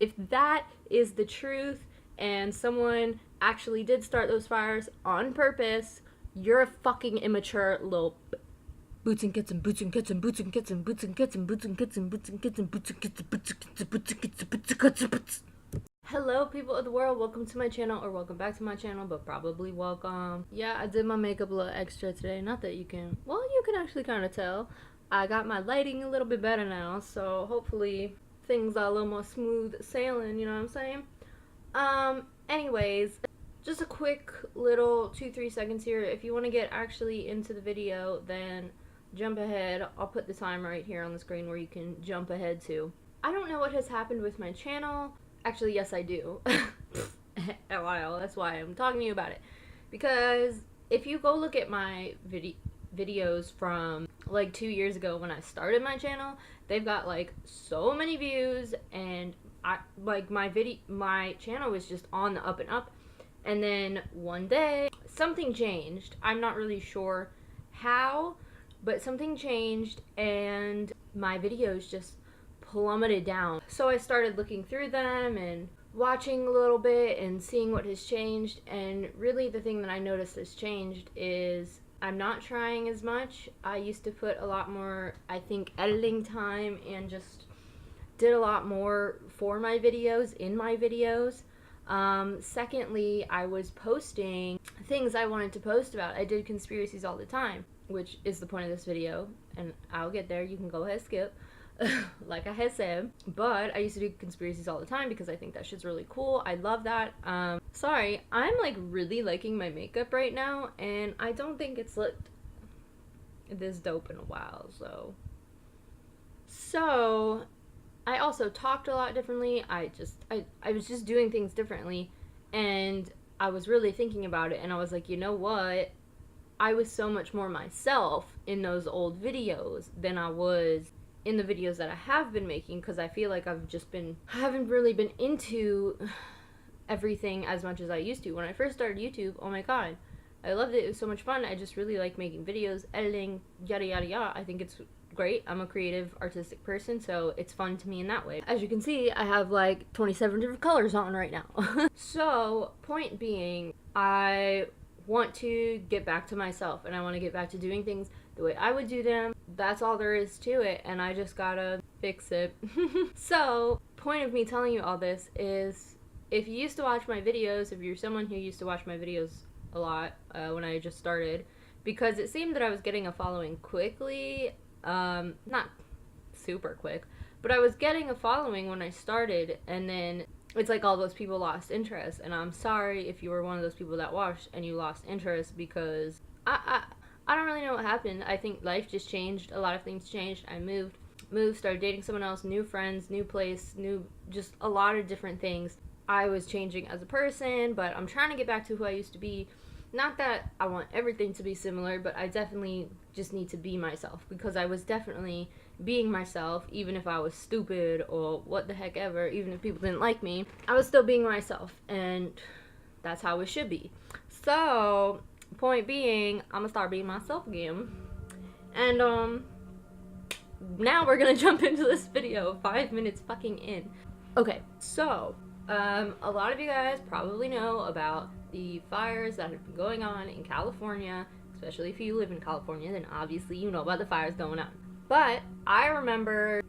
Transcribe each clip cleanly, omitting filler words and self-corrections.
If that is the truth and someone actually did start those fires on purpose, you're a fucking immature little boots and kits and boots and kits and boots and kits and boots and kits and boots and kits and boots and kits and boots and kits and boots and kits and boots and kits and boots and kits and boots. Hello people of the world, welcome to my channel, or welcome back to my channel, but probably welcome. Yeah, I did my makeup a little extra today, not that you can, well, you can actually kind of tell. I got my lighting a little bit better now, so hopefully things are a little more smooth sailing, you know what I'm saying? Anyways, just a quick little 2-3 seconds here. If you want to get actually into the video, then jump ahead. I'll put the time right here on the screen where you can jump ahead to. I don't know what has happened with my channel. Actually, yes, I do. LOL, that's why I'm talking to you about it. Because if you go look at my videos from like 2 years ago when I started my channel, they've got like so many views, and my channel was just on the up and up. And then one day something changed. I'm not really sure how, but something changed and my videos just plummeted down. So I started looking through them and watching a little bit and seeing what has changed, and really the thing that I noticed has changed is I'm not trying as much. I used to put a lot more, I think, editing time and just did a lot more for my videos, in my videos. Secondly, I was posting things I wanted to post about. I did conspiracies all the time, which is the point of this video, and I'll get there. You can go ahead and skip. Like I had said, but I used to do conspiracies all the time because I think that shit's really cool. I love that. Sorry, I'm like really liking my makeup right now, and I don't think it's looked this dope in a while, so I also talked a lot differently. I was just doing things differently, and I was really thinking about it, and I was like, you know what? I was so much more myself in those old videos than I was in the videos that I have been making, because I feel like I haven't really been into everything as much as I used to. When I first started YouTube, oh my god, I loved it. It was so much fun. I just really like making videos, editing, yada yada yada. I think it's great. I'm a creative, artistic person, so it's fun to me in that way. As you can see, I have like 27 different colors on right now. So, point being, I want to get back to myself, and I want to get back to doing things the way I would do them. That's all there is to it, and I just gotta fix it. So, point of me telling you all this is, if you used to watch my videos, if you're someone who used to watch my videos a lot when I just started, because it seemed that I was getting a following quickly, not super quick, but I was getting a following when I started, and then it's like all those people lost interest, and I'm sorry if you were one of those people that watched and you lost interest, because I don't really know what happened. I think life just changed. A lot of things changed. I moved, started dating someone else, new friends, new place, just a lot of different things. I was changing as a person, but I'm trying to get back to who I used to be. Not that I want everything to be similar, but I definitely just need to be myself, because I was definitely being myself, even if I was stupid or what the heck ever, even if people didn't like me, I was still being myself, and that's how it should be. So, point being, I'm gonna start being myself again. And now we're gonna jump into this video 5 minutes fucking in. Okay, so a lot of you guys probably know about the fires that have been going on in California. Especially if you live in California, then obviously you know about the fires going on. But I remember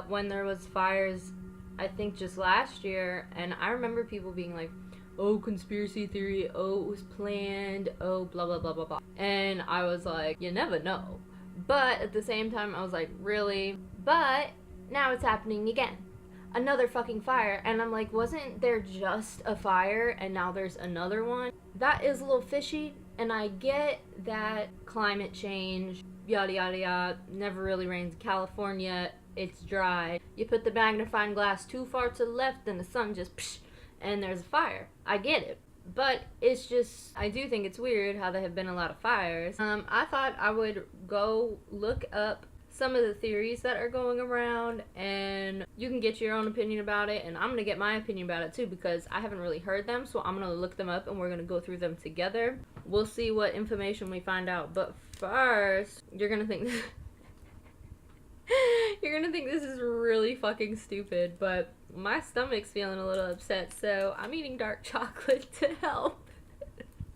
when there was fires, I think just last year, and I remember people being like, oh, conspiracy theory, oh, it was planned, oh, blah, blah, blah, blah, blah. And I was like, you never know. But at the same time, I was like, really? But now it's happening again. Another fucking fire. And I'm like, wasn't there just a fire and now there's another one? That is a little fishy. And I get that climate change, yada, yada, yada, never really rains in California, it's dry. You put the magnifying glass too far to the left and the sun just psh, and there's a fire. I get it. But it's just, I do think it's weird how there have been a lot of fires. I thought I would go look up some of the theories that are going around, and you can get your own opinion about it, and I'm gonna get my opinion about it too, because I haven't really heard them, so I'm gonna look them up and we're gonna go through them together. We'll see what information we find out, but first, you're gonna think, you're gonna think this is a fucking joke. But it's not. It's actually true. So, point being, I was looking up some of the theories that are going around, and you can get your own opinion about it too, because I haven't really heard them, so I'm gonna look them up and we're gonna go through them together. We'll see what information we find out. But first, you're gonna think You're gonna think this is really fucking stupid, but my stomach's feeling a little upset, so I'm eating dark chocolate to help.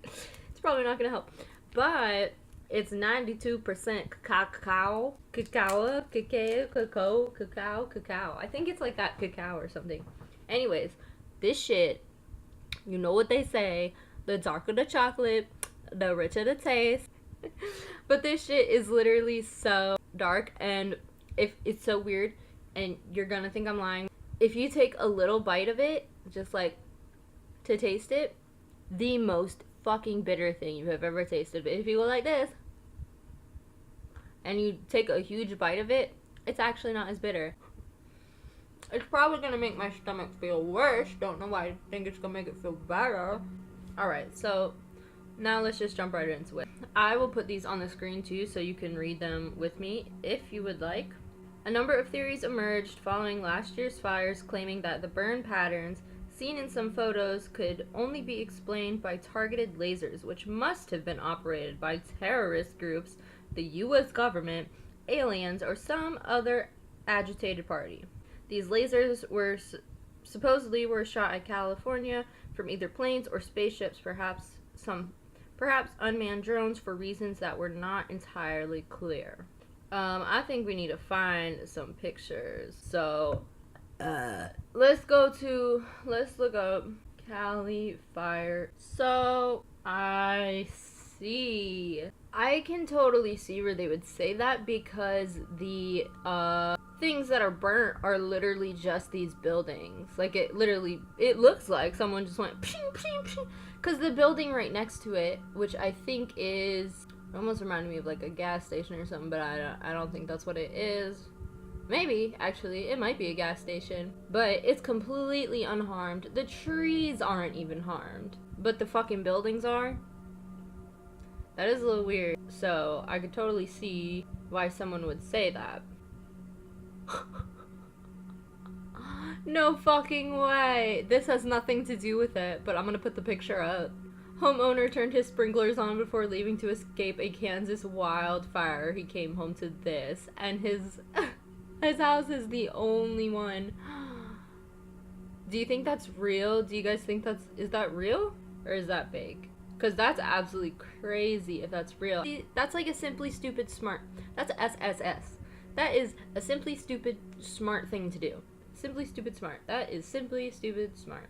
It's probably not gonna help, but it's 92% cacao. I think it's like that, cacao or something. Anyways, this shit, you know what they say, the darker the chocolate, the richer the taste. But this shit is literally so dark, and if it's so weird, and you're gonna think I'm lying, if you take a little bite of it, just like to taste it, the most fucking bitter thing you have ever tasted. But if you go like this and you take a huge bite of it, it's actually not as bitter. It's probably gonna make my stomach feel worse. Don't know why I think it's gonna make it feel better. Alright, so now let's just jump right into it. I will put these on the screen too so you can read them with me if you would like. A number of theories emerged following last year's fires, claiming that the burn patterns seen in some photos could only be explained by targeted lasers, which must have been operated by terrorist groups, the US government, aliens, or some other agitated party. These lasers were supposedly were shot at California from either planes or spaceships, perhaps unmanned drones, for reasons that were not entirely clear. I think we need to find some pictures. So, let's look up Cali fire. So, I can totally see where they would say that, because the, things that are burnt are literally just these buildings. Like, it looks like someone just went ping, ping, ping. Because the building right next to it, which I think is, almost reminded me of like a gas station or something, but I don't think that's what it is. Maybe, actually, it might be a gas station. But it's completely unharmed. The trees aren't even harmed. But the fucking buildings are. That is a little weird. So, I could totally see why someone would say that. No fucking way. This has nothing to do with it, but I'm gonna put the picture up. Homeowner turned his sprinklers on before leaving to escape a Kansas wildfire. He came home to this, and his house is the only one. Do you think that's real? Do you guys think is that real? Or is that fake? Because that's absolutely crazy if that's real. That's like a simply stupid smart. That's SSS. That is a simply stupid smart thing to do. Simply stupid smart. That is simply stupid smart.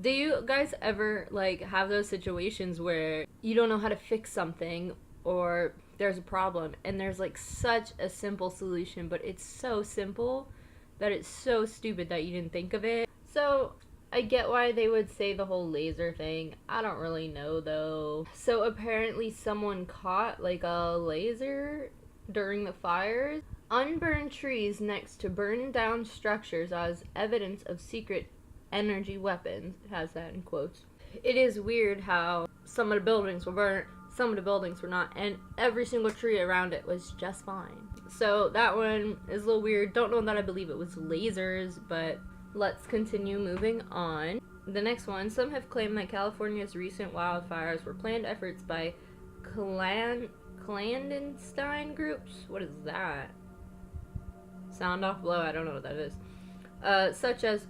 Do you guys ever like have those situations where you don't know how to fix something, or there's a problem and there's like such a simple solution, but it's so simple that it's so stupid that you didn't think of it? So I get why they would say the whole laser thing. I don't really know though. So apparently someone caught like a laser during the fires. Unburned trees next to burned down structures as evidence of secret energy weapons, has that in quotes. It is weird how some of the buildings were burnt, some of the buildings were not, and every single tree around it was just fine. So that one is a little weird. Don't know that I believe it was lasers, but let's continue moving on. The next one, some have claimed that California's recent wildfires were planned efforts by clandestine groups. What is that? Sound off below, I don't know what that is. Such as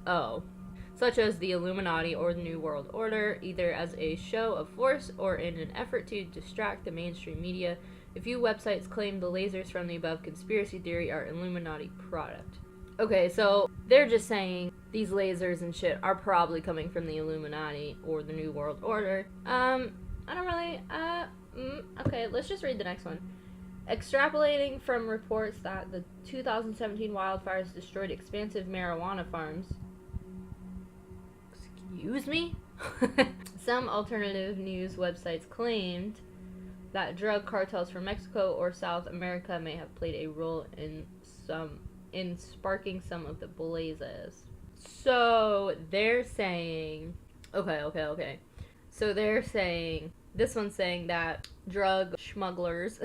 the Illuminati or the New World Order, either as a show of force or in an effort to distract the mainstream media. A few websites claim the lasers from the above conspiracy theory are Illuminati product. Okay, so they're just saying these lasers and shit are probably coming from the Illuminati or the New World Order. Okay, let's just read the next one. Extrapolating from reports that the 2017 wildfires destroyed expansive marijuana farms. Excuse me? Some alternative news websites claimed that drug cartels from Mexico or South America may have played a role in sparking some of the blazes. So they're saying, okay. So they're saying, this one's saying that drug smugglers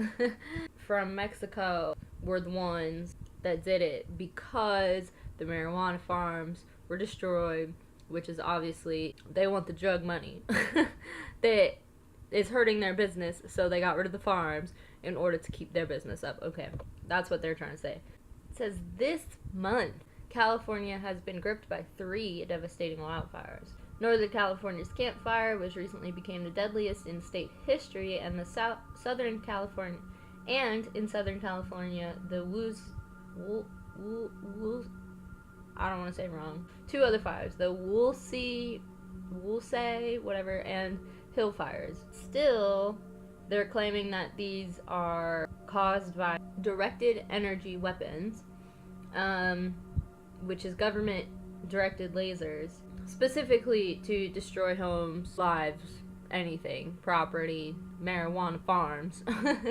from Mexico were the ones that did it because the marijuana farms were destroyed, which is obviously, they want the drug money. That is hurting their business, so they got rid of the farms in order to keep their business up. Okay, that's what they're trying to say. It says this month, California has been gripped by 3 devastating wildfires. Northern California's Camp Fire, which recently became the deadliest in state history, and in Southern California, the I don't want to say it wrong. 2 other fires, the Woolsey, whatever, and Hill fires. Still, they're claiming that these are caused by directed energy weapons, which is government-directed lasers, specifically to destroy homes, lives, anything, property, marijuana farms.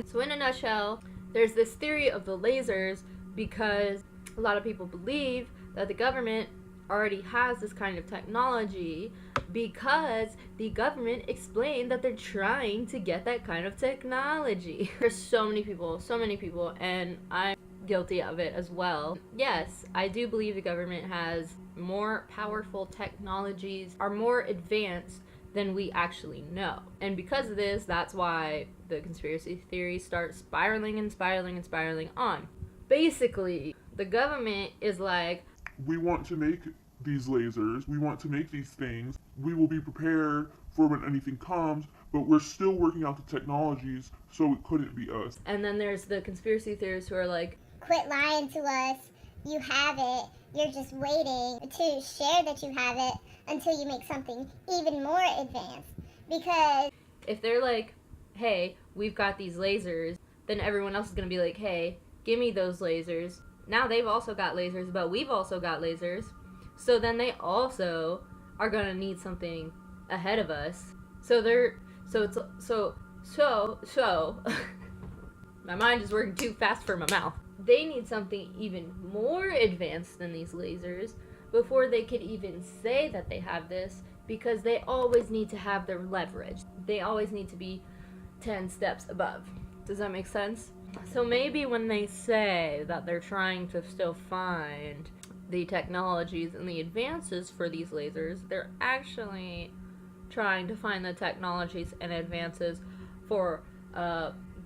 So in a nutshell, there's this theory of the lasers because a lot of people believe that the government already has this kind of technology because the government explained that they're trying to get that kind of technology. There's so many people, and I'm guilty of it as well. Yes, I do believe the government has more powerful technologies, are more advanced than we actually know. And because of this, that's why the conspiracy theories start spiraling on. Basically, the government is like, we want to make these lasers, we want to make these things, we will be prepared for when anything comes, but we're still working out the technologies, so it couldn't be us. And then there's the conspiracy theorists who are like, quit lying to us, you have it, you're just waiting to share that you have it until you make something even more advanced. Because if they're like, hey, we've got these lasers, then everyone else is going to be like, hey, give me those lasers. Now they've also got lasers, but we've also got lasers. So then they also are going to need something ahead of us. So my mind is working too fast for my mouth. They need something even more advanced than these lasers before they could even say that they have this, because they always need to have their leverage. They always need to be 10 steps above. Does that make sense? So maybe when they say that they're trying to still find the technologies and the advances for these lasers, they're actually trying to find the technologies and advances for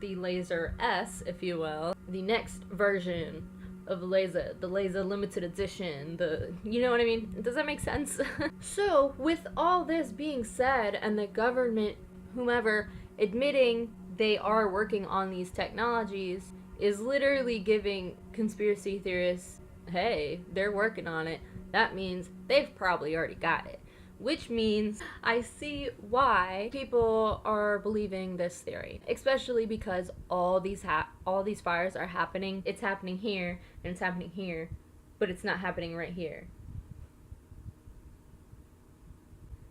the Laser S, if you will, the next version of the laser limited edition, you know what I mean? Does that make sense? So, with all this being said, and the government, whomever, admitting they are working on these technologies, is literally giving conspiracy theorists, hey, they're working on it, that means they've probably already got it. Which means I see why people are believing this theory, especially because all these fires are happening. It's happening here and it's happening here, but it's not happening right here.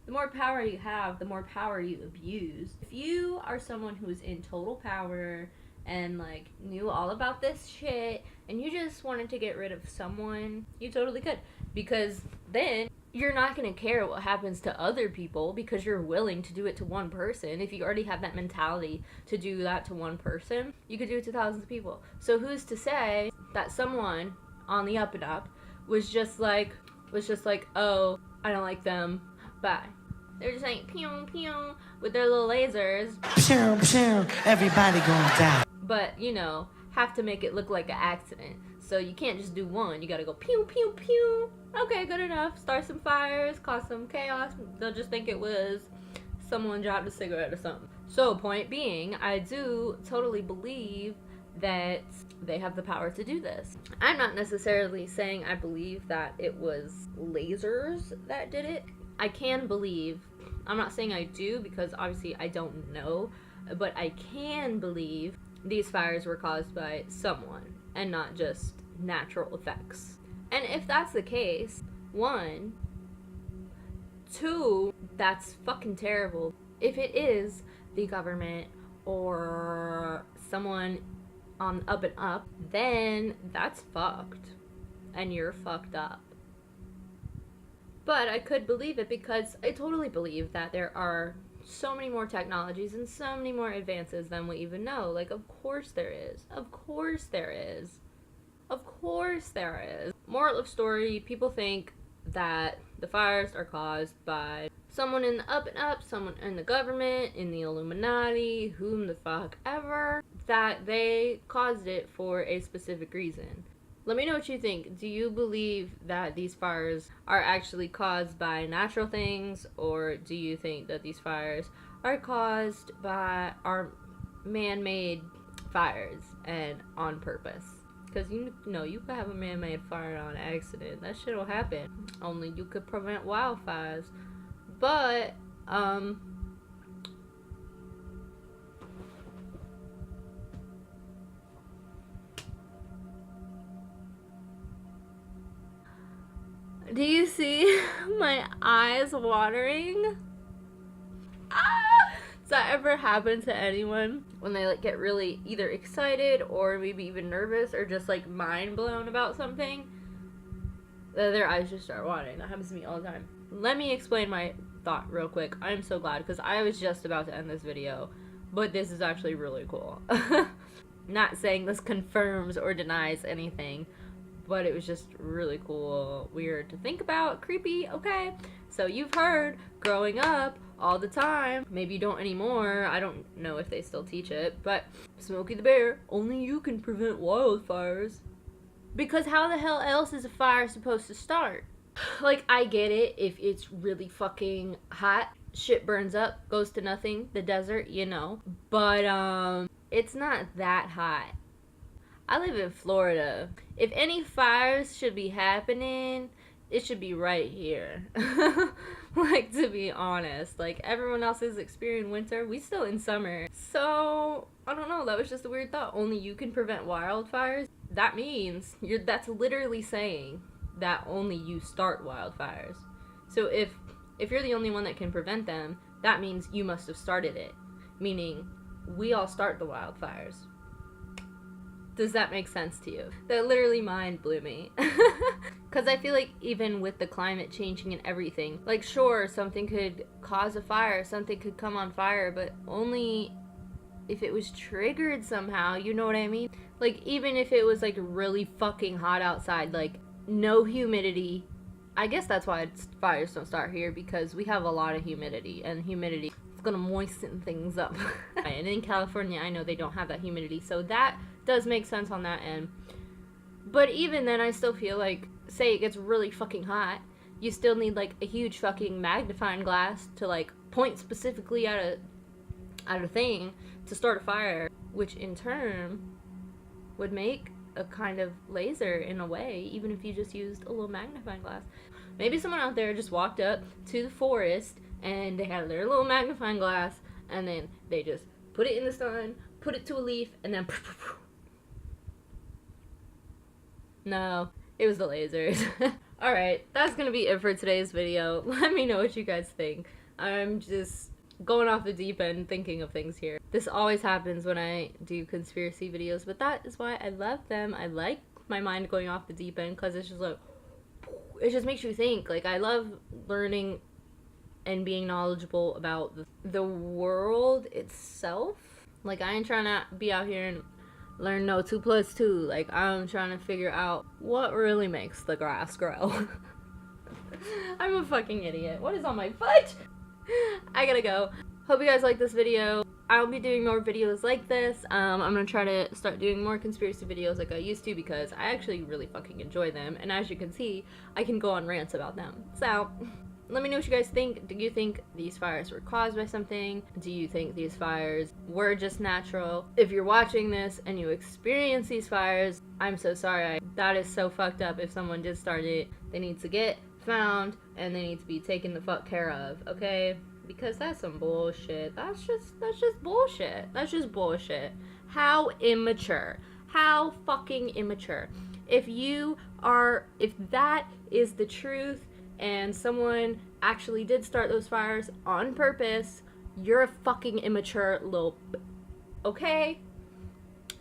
The more power you have, the more power you abuse. If you are someone who is in total power and like knew all about this shit and you just wanted to get rid of someone, you totally could, because then you're not going to care what happens to other people because you're willing to do it to one person. If you already have that mentality to do that to one person, you could do it to thousands of people. So who's to say that someone on the up and up was just like, oh, I don't like them, bye. They're just like, pew, pew, with their little lasers. Pew, pew, everybody gonna die. But, you know, have to make it look like an accident. So you can't just do one. You gotta go pew, pew, pew. Okay, good enough. Start some fires, cause some chaos. They'll just think it was someone dropped a cigarette or something. So, point being, I do totally believe that they have the power to do this. I'm not necessarily saying I believe that it was lasers that did it. I can believe, I'm not saying I do because obviously I don't know, but I can believe these fires were caused by someone and not just natural effects. And if that's the case, 1, 2, that's fucking terrible. If it is the government or someone on up and up, then that's fucked. And you're fucked up. But I could believe it because I totally believe that there are so many more technologies and so many more advances than we even know. Like, of course there is. Of course there is. Of course there is. Moral of story, people think that the fires are caused by someone in the up and up, someone in the government, in the Illuminati, whom the fuck ever, that they caused it for a specific reason. Let me know what you think. Do you believe that these fires are actually caused by natural things, or do you think that these fires are caused by our man-made fires and on purpose? Because you know, you could have a man-made fire on accident. That shit'll happen. Only you could prevent wildfires. But, do you see my eyes watering? Ah! Does that ever happen to anyone when they like get really either excited or maybe even nervous or just like mind blown about something? Their eyes just start watering. That happens to me all the time. Let me explain my thought real quick. I'm so glad because I was just about to end this video, but this is actually really cool. Not saying this confirms or denies anything, but it was just really cool, weird to think about, creepy, okay? So you've heard growing up all the time, maybe you don't anymore, I don't know if they still teach it, but Smokey the Bear, only you can prevent wildfires. Because how the hell else is a fire supposed to start? Like, I get it, if it's really fucking hot, shit burns up, goes to nothing, the desert, you know, but it's not that hot. I live in Florida. If any fires should be happening, it should be right here. Like, to be honest. Like, everyone else is experiencing winter. We still in summer. So, I don't know. That was just a weird thought. Only you can prevent wildfires? That means, that's literally saying that only you start wildfires. So, if you're the only one that can prevent them, that means you must have started it. Meaning, we all start the wildfires. Does that make sense to you? That literally mind blew me. Because I feel like even with the climate changing and everything, like sure, something could cause a fire, something could come on fire, but only if it was triggered somehow, you know what I mean? Like even if it was like really fucking hot outside, like no humidity, I guess that's why fires don't start here, because we have a lot of humidity, and humidity is gonna moisten things up. And in California, I know they don't have that humidity, so that does make sense on that end. But even then, I still feel like, say it gets really fucking hot, you still need like a huge fucking magnifying glass to like point specifically at a thing to start a fire, which in turn would make a kind of laser in a way, even if you just used a little magnifying glass. Maybe someone out there just walked up to the forest and they had their little magnifying glass and then they just put it in the sun, put it to a leaf, and then no, it was the lasers. Alright, that's gonna be it for today's video. Let me know what you guys think. I'm just going off the deep end thinking of things here. This always happens when I do conspiracy videos, but that is why I love them. I like my mind going off the deep end because it's just like, it just makes you think. Like, I love learning and being knowledgeable about the world itself. Like, I ain't trying to be out here and learn no 2 + 2. Like, I'm trying to figure out what really makes the grass grow. I'm a fucking idiot. What is on my foot? I gotta go. Hope you guys like this video. I'll be doing more videos like this. I'm gonna try to start doing more conspiracy videos like I used to, because I actually really fucking enjoy them. And as you can see, I can go on rants about them. So, let me know what you guys think. Do you think these fires were caused by something? Do you think these fires were just natural? If you're watching this and you experience these fires, I'm so sorry. That is so fucked up. If someone did start it, they need to get found and they need to be taken the fuck care of, okay? Because that's some bullshit. That's just bullshit. That's just bullshit. How immature. How fucking immature. If that is the truth and someone actually did start those fires on purpose, you're a fucking immature little okay?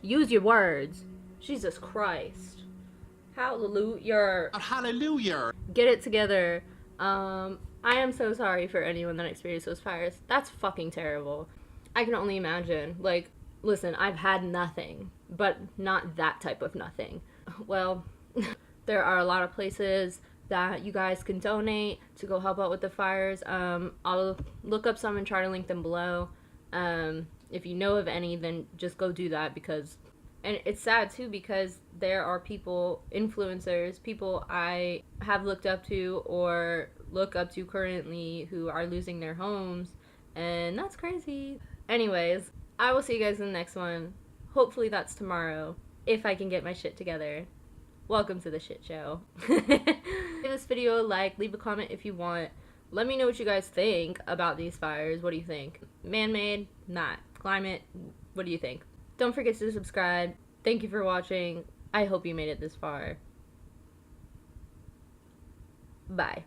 Use your words. Jesus Christ. Hallelujah. Hallelujah. Get it together. I am so sorry for anyone that experienced those fires. That's fucking terrible. I can only imagine. Like, listen, I've had nothing, but not that type of nothing. Well, there are a lot of places that you guys can donate to go help out with the fires. I'll look up some and try to link them below. If you know of any, then just go do that, because And it's sad too because there are people, influencers, people I have looked up to or look up to currently who are losing their homes, and that's crazy. Anyways, I will see you guys in the next one. Hopefully that's tomorrow, if I can get my shit together. Welcome to the shit show. Give this video a like, leave a comment if you want. Let me know what you guys think about these fires. What do you think? Man-made? Not. Climate? What do you think? Don't forget to subscribe. Thank you for watching. I hope you made it this far. Bye.